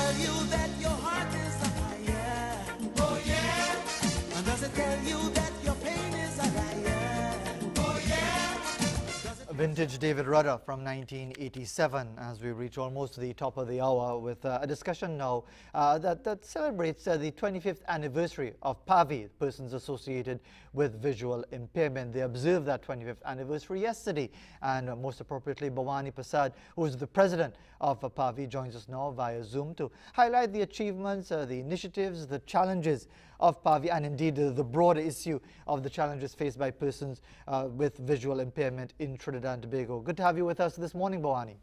tell you that your heart is a fire? Oh yeah. And does it tell you that your pain is a liar? Oh yeah. Vintage David Rudder from 1987, as we reach almost the top of the hour with a discussion now that celebrates the 25th anniversary of PAVI, persons associated with visual impairment. They observed that 25th anniversary yesterday, and most appropriately, Bhawani Persad, who is the president of PAVI, joins us now via Zoom to highlight the achievements, the initiatives, the challenges of PAVI, and indeed the broader issue of the challenges faced by persons with visual impairment in Trinidad and Tobago. Good to have you with us this morning, Bhawani.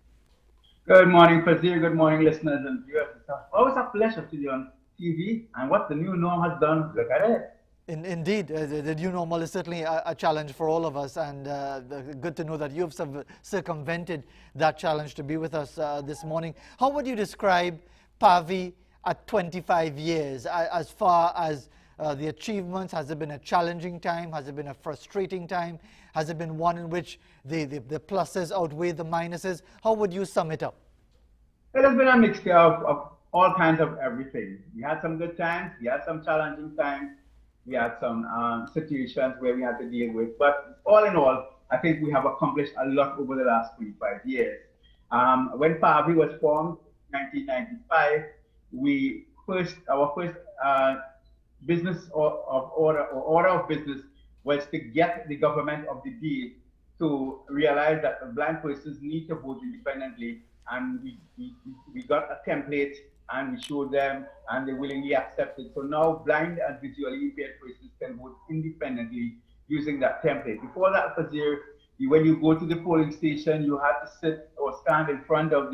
Good morning, Fazeer. Good morning, listeners and viewers. It's always a pleasure to be on TV, and what the new norm has done, look at it. Indeed, the new normal is certainly a challenge for all of us, and good to know that you've circumvented that challenge to be with us this morning. How would you describe PAVI at 25 years as far as the achievements? Has it been a challenging time? Has it been a frustrating time? Has it been one in which the pluses outweigh the minuses? How would you sum it up? It has been a mixture of all kinds of everything. We had some good times, we had some challenging times, we had some situations where we had to deal with. But all in all, I think we have accomplished a lot over the last 25 years. When PAVI was formed in 1995, our first business order of business was to get the government of the day to realize that blind persons need to vote independently, and we got a template and we showed them, and they willingly accepted. So now blind and visually impaired persons can vote independently using that template. Before that, Fazeer, when you go to the polling station, you had to sit or stand in front of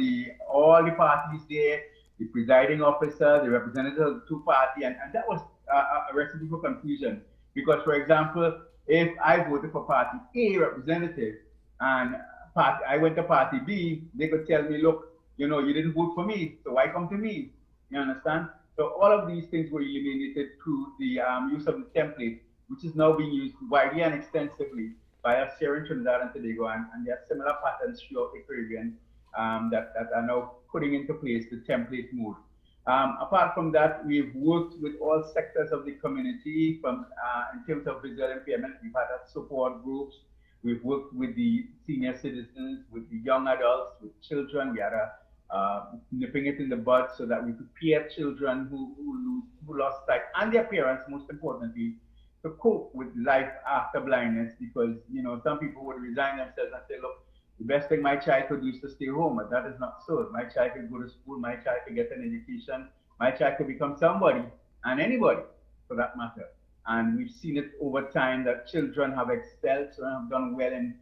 all the parties there, the presiding officer, the representative of the two parties, and that was a recipe for confusion. Because, for example, if I voted for Party A representative and I went to Party B, they could tell me, look, you didn't vote for me, so why come to me? You understand? So all of these things were eliminated through the use of the template, which is now being used widely and extensively by us here in Trinidad and Tobago, and there are similar patterns throughout the Caribbean that are now putting into place the template mode. Apart from that, we've worked with all sectors of the community in terms of visual impairment. We've had support groups. We've worked with the senior citizens, with the young adults, with children. We had nipping it in the bud so that we prepare children who lost sight and their parents, most importantly, to cope with life after blindness, because some people would resign themselves and say, look, the best thing my child could do is to stay home, but that is not so. My child could go to school, my child could get an education, my child could become somebody, and anybody for that matter. And we've seen it over time that children have excelled, children have done well in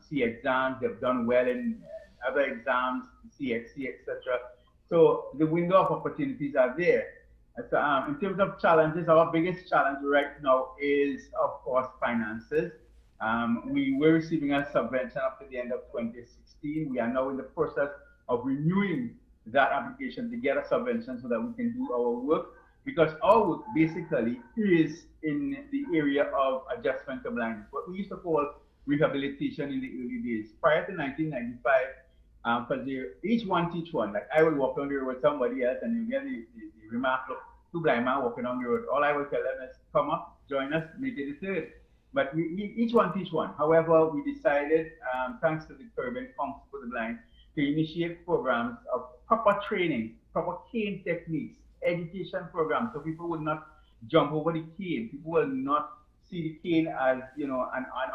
C exams, they've done well in other exams, CXC, etc. So the window of opportunities are there. So, in terms of challenges, our biggest challenge right now is, of course, finances. We were receiving a subvention up to the end of 2016. We are now in the process of renewing that application to get a subvention so that we can do our work, because our work basically is in the area of adjustment to blindness, what we used to call rehabilitation in the early days. Prior to 1995, Fazeer, each one teach one. Like I would walk on the road with somebody else and you get the remark, look, two blind men walking on the road. All I would tell them is, come up, join us, make it a third. But each one teach one. However, we decided, thanks to the Caribbean Council for the Blind, to initiate programs of proper training, proper cane techniques, education programs, so people will not jump over the cane. People will not see the cane as an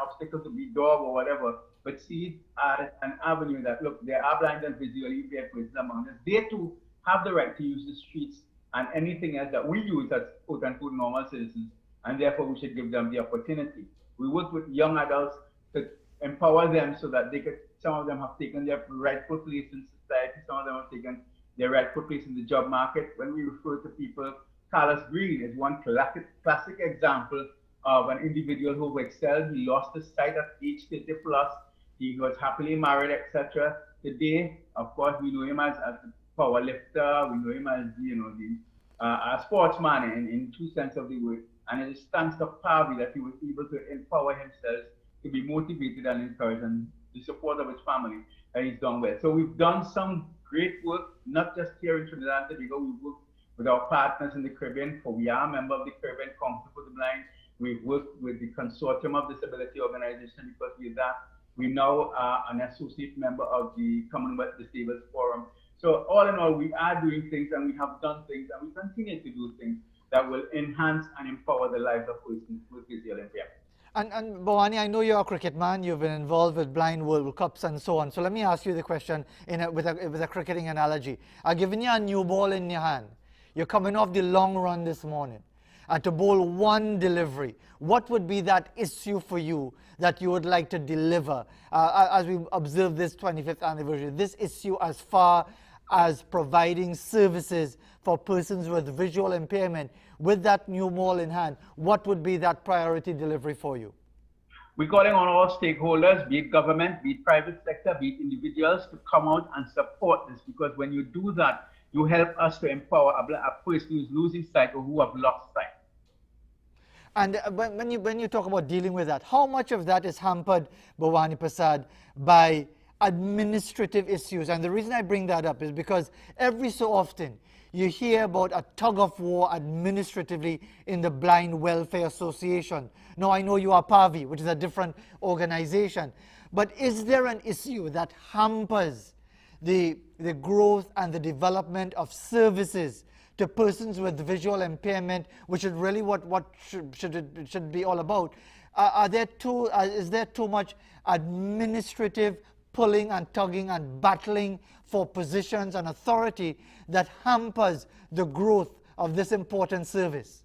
obstacle to be dog or whatever, but see it as an avenue that, look, there are blind and visually impaired persons among us. They too have the right to use the streets and anything else that we use as quote-unquote normal citizens, and therefore we should give them the opportunity. We work with young adults to empower them so that some of them have taken their rightful place in society, some of them have taken their rightful place in the job market. When we refer to people, Carlos Green is one classic example of an individual who excelled. He lost his sight at age 30 plus. He was happily married, etc. Today, of course, we know him as a power lifter. We know him as a sportsman in true sense of the word. And it is thanks to PAVI that he was able to empower himself, to be motivated and encouraged, and the support of his family, and he's done well. So we've done some great work, not just here in Trinidad and Tobago. We work with our partners in the Caribbean, for we are a member of the Caribbean Council for the Blind. We've worked with the Consortium of Disability Organization because with that, we now are an associate member of the Commonwealth Disabled Forum. So all in all, we are doing things and we have done things and we continue to do things that will enhance and empower the lives of persons with visual impairment. And Bhawani, I know you're a cricket man. You've been involved with blind World Cups and so on. So let me ask you the question with a cricketing analogy. I've given you a new ball in your hand. You're coming off the long run this morning. And to bowl one delivery, what would be that issue for you that you would like to deliver as we observe this 25th anniversary? This issue as far as providing services for persons with visual impairment with that new ball in hand, what would be that priority delivery for you? We're calling on all stakeholders, be it government, be it private sector, be it individuals, to come out and support this, because when you do that, you help us to empower a person who's losing sight or who have lost sight. And when you talk about dealing with that, how much of that is hampered, Bhawani Persad, by administrative issues? And the reason I bring that up is because every so often you hear about a tug of war administratively in the Blind Welfare Association. Now, I know you are PAVI, which is a different organization, but is there an issue that hampers the growth and the development of services to persons with visual impairment, which is really what should be all about? Is there too much administrative pulling and tugging and battling for positions and authority that hampers the growth of this important service?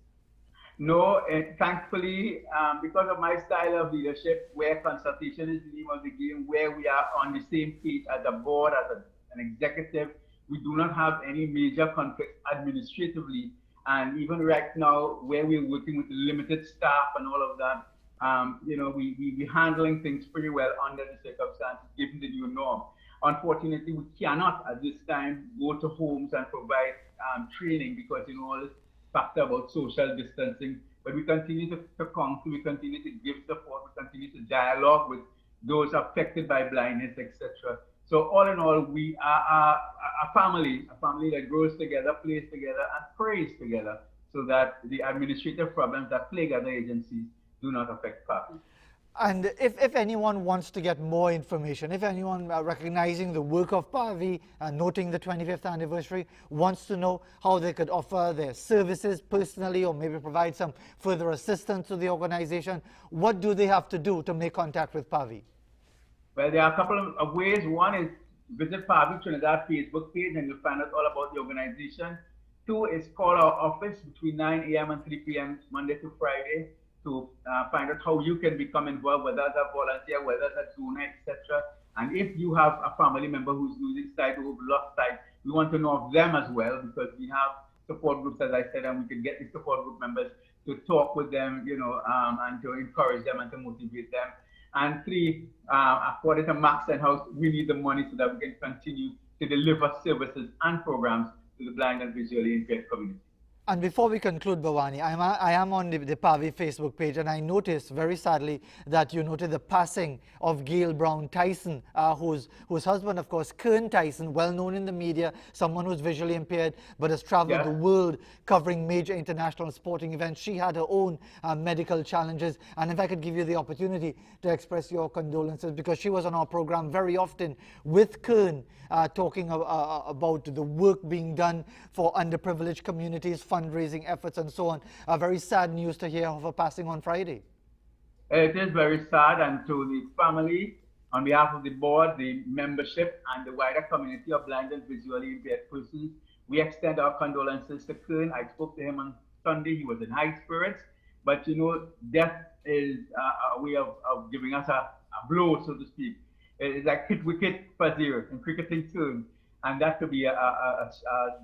No, thankfully, because of my style of leadership, where consultation is the name of the game, where we are on the same page as a board, as an executive, we do not have any major conflicts administratively. And even right now, where we're working with limited staff and all of that, we're handling things pretty well under the circumstances, given the new norm. Unfortunately, we cannot at this time go to homes and provide training because, all this factor about social distancing. But we continue to counsel, we continue to give support, we continue to dialogue with those affected by blindness, etc. So all in all, we are a family that grows together, plays together, and prays together, so that the administrative problems that plague other agencies do not affect PAVI. And if anyone wants to get more information, if anyone recognizing the work of PAVI and noting the 25th anniversary wants to know how they could offer their services personally or maybe provide some further assistance to the organization, what do they have to do to make contact with PAVI? Well, there are a couple of ways. One is visit PAVI Trinidad Facebook page and you'll find out all about the organization. Two is call our office between 9 a.m. and 3 p.m. Monday to Friday to find out how you can become involved, whether as a volunteer, whether as a donor, etc. And if you have a family member who's losing sight or who've lost sight, we want to know of them as well, because we have support groups, as I said, and we can get the support group members to talk with them, and to encourage them and to motivate them. And three, according to Max and House, we need the money so that we can continue to deliver services and programs to the blind and visually impaired community. And before we conclude, Bhawani, I am on the PAVI Facebook page, and I noticed very sadly that you noted the passing of Gail Brown Tyson, whose husband, of course, Kern Tyson, well known in the media, someone who's visually impaired but has traveled the world covering major international sporting events. She had her own medical challenges, and if I could give you the opportunity to express your condolences, because she was on our program very often with Kern, talking about the work being done for underprivileged communities, fundraising efforts and so on. Very sad news to hear of her passing on Friday. It is very sad, and to the family, on behalf of the board, the membership, and the wider community of blind and visually impaired persons, we extend our condolences to Kern. I spoke to him on Sunday. He was in high spirits, but death is a way of giving us a blow, so to speak. It's like hit wicket Fazeer in cricketing terms. And that could be a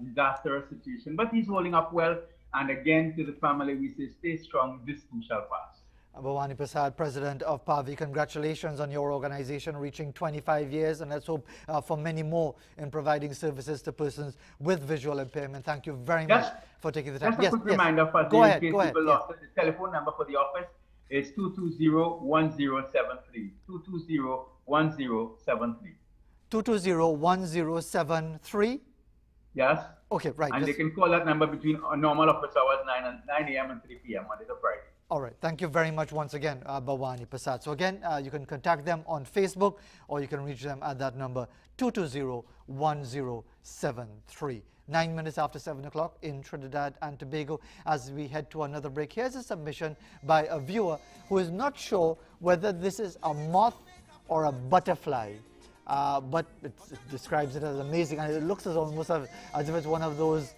disastrous situation. But he's holding up well. And again, to the family, we say, stay strong, this too shall pass. Bhawani Persad, President of PAVI, congratulations on your organization reaching 25 years, and let's hope for many more in providing services to persons with visual impairment. Thank you very much for taking the time. Just a quick reminder, for go ahead. The telephone number for the office is 220-1073, 220-1073. 220-1073. Yes. Okay, right. And they can call that number between normal office hours 9 a.m. and 3 p.m. Monday to Friday. All right. Thank you very much once again, Bhawani Persad. So again, you can contact them on Facebook or you can reach them at that number 220-1073. 9 minutes after 7 o'clock in Trinidad and Tobago. As we head to another break, here's a submission by a viewer who is not sure whether this is a moth or a butterfly. But it describes it as amazing, and it looks almost as if it's one of those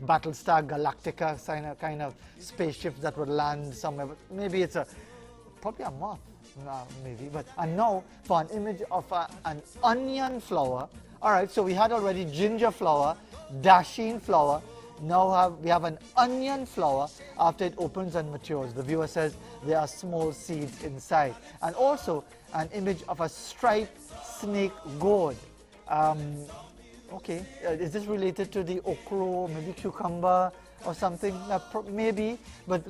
Battlestar Galactica kind of spaceships that would land somewhere. But maybe it's probably a moth, maybe. And now for an image of an onion flower. All right, so we had already ginger flower, dasheen flower. Now we have an onion flower after it opens and matures. The viewer says there are small seeds inside. And also an image of a striped snake gourd. Okay, is this related to the okra, maybe cucumber or something? Maybe, but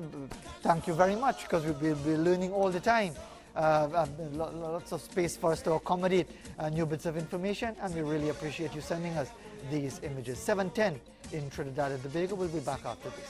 thank you very much, because we'll be learning all the time. Lots of space for us to accommodate new bits of information, and we really appreciate you sending us these images. 7:10 in Trinidad and Tobago. We'll be back after this.